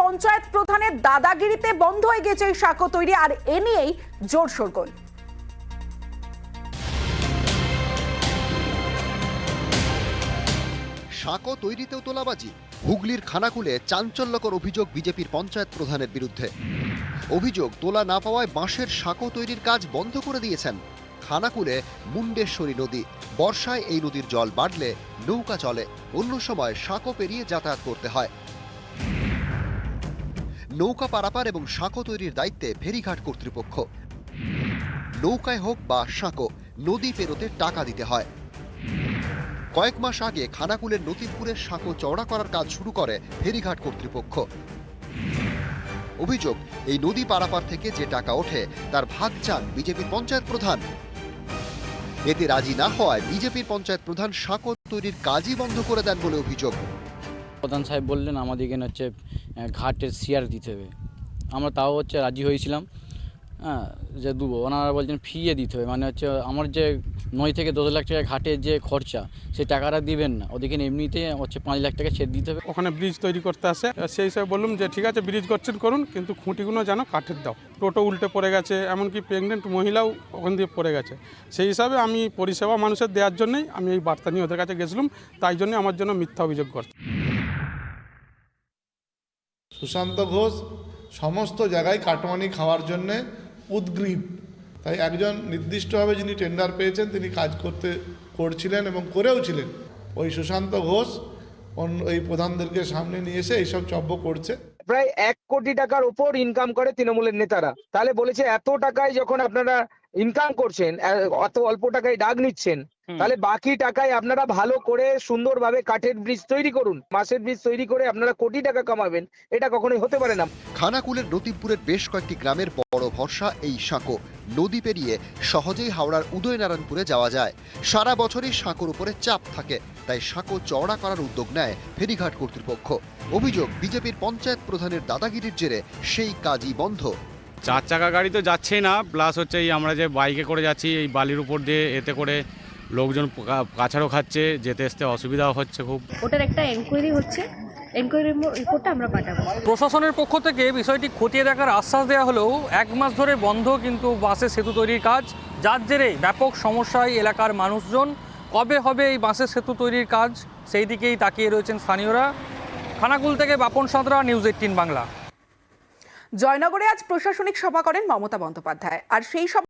পঞ্চায়েত প্রধানের দাদাগিরিতে বন্ধ হয়ে গেছে এই সাঁকো তৈরি, আর এ নিয়েই জোর শোরগোল। সাঁকো তৈরিতেও তোলাবাজি। হুগলির খানাকুলে চাঞ্চল্যকর অভিযোগ বিজেপির পঞ্চায়েত প্রধানের বিরুদ্ধে। অভিযোগ, তোলা না পাওয়ায় বাঁশের সাঁকো তৈরির কাজ বন্ধ করে দিয়েছেন। খানাকুলে মুন্ডেশ্বরী নদী, বর্ষায় এই নদীর জল বাড়লে নৌকা চলে, অন্য সময় সাঁকো পেরিয়ে যাতায়াত করতে হয়। নৌকা পারাপার এবং সাঁকো তৈরির দায়িত্বে ফেরিঘাট কর্তৃপক্ষ। নৌকায় হোক বা সাঁকো, নদী পেরোতে টাকা দিতে হয়। কয়েক মাস আগে খানাকুলের নতিবপুরের সাঁকো চওড়া করার কাজ শুরু করে ফেরিঘাট কর্তৃপক্ষ। অভিযোগ, এই নদী পারাপার থেকে যে টাকা ওঠে তার ভাগ চান বিজেপির পঞ্চায়েত প্রধান। এতে রাজি না হওয়ায় বিজেপির পঞ্চায়েত প্রধান সাঁকো তৈরির কাজই বন্ধ করে দেন বলে অভিযোগ। প্রধান সাহেব বললেন আমাদের এখানে ঘাটের শেয়ার দিতে হবে। আমরা তাও রাজি হয়েছিলাম, যে দেবো। ওনারা বলছেন ফিয়ে দিতে হবে, মানে আমার যে 9 থেকে 10 লাখ টাকা ঘাটের যে খরচা, সেই টাকাটা দিবেন না, ওদিকে এমনিতে 5 লাখ টাকা ছেড়ে দিতে হবে। ওখানে ব্রিজ তৈরি করতে আসে, সেই হিসাবে বললাম যে ঠিক আছে ব্রিজ করছেন করুন, কিন্তু খুঁটিগুলো যেন কাঠের দাও। টোটো উল্টে পড়ে গেছে, এমনকি প্রেগনেন্ট মহিলাও ওখান দিয়ে পড়ে গেছে। সেই হিসাবে আমি পরিষেবা মানুষের দেওয়ার জন্যই আমি এই বার্তা নিয়ে ওদের কাছে গেছিলাম, তাই জন্য আমার জন্য মিথ্যা অভিযোগ করছে। সুশান্ত ঘোষ সমস্ত জায়গায় কাটমানি খাওয়ার জন্যে উদ্গ্রীব। তাই একজন নির্দিষ্টভাবে যিনি টেন্ডার পেয়েছেন তিনি কাজ করছিলেন এবং করেও ছিলেন। ওই সুশান্ত ঘোষ এই প্রধানদেরকে সামনে নিয়ে এসে এইসব চব্য করছে। প্রায় 1 কোটি টাকার উপর ইনকাম করে তৃণমূলের নেতারা। তাহলে বলেছে এত টাকায় যখন আপনারা ইনকাম করছেন, অত অল্প টাকায় ডাক নিচ্ছেন, তাহলে বাকি টাকায় আপনারা ভালো করে সুন্দরভাবে কাঠের ব্রিজ তৈরি করুন। মাছের ব্রিজ তৈরি করে আপনারা কোটি টাকা কামাবেন, এটা কখনোই হতে পারে না। খানাকুলের নতিবপুরের বেশ কয়েকটি গ্রামের বড় ভরসা এই সাঁকো। নদী পেরিয়ে সহজেই হাওড়ার উদয়নারায়ণপুরে যাওয়া যায়। সারা বছরই সাঁকোর উপরে চাপ থাকে, তাই সাঁকো চওড়া করার উদ্যোগ নেয় ফেরিঘাট কর্তৃপক্ষ। অভিযোগ, বিজেপির পঞ্চায়েত প্রধানের দাদাগিরির জেরে সেই কাজই বন্ধ। 4 চাকা গাড়ি তো যাচ্ছেই না, প্লাস এই আমরা যে বাইকে করে যাচ্ছি এই বালির উপর দিয়ে, এতে করে লোকজন কাছাড়ও খাচ্ছে, যেতে আসতে অসুবিধাও হচ্ছে খুব। ওটার একটা এনকোয়ারি হচ্ছে, এনকোয়ারি রিপোর্টটা আমরা পাঠাবো। প্রশাসনের পক্ষ থেকে বিষয়টি খতিয়ে দেখার আশ্বাস দেওয়া হলেও 1 মাস ধরে বন্ধ কিন্তু বাঁশের সেতু তৈরির কাজ, যার জেরে ব্যাপক সমস্যায় এলাকার মানুষজন। কবে হবে এই বাঁশের সেতু তৈরির কাজ, সেই দিকেই তাকিয়ে রয়েছেন স্থানীয়রা। খানাকুল থেকে বাপন সাঁতরা, নিউজ 18 বাংলা। জয়নগরে আজ প্রশাসনিক সভা করেন মমতা বন্দ্যোপাধ্যায়, আর সেই সভা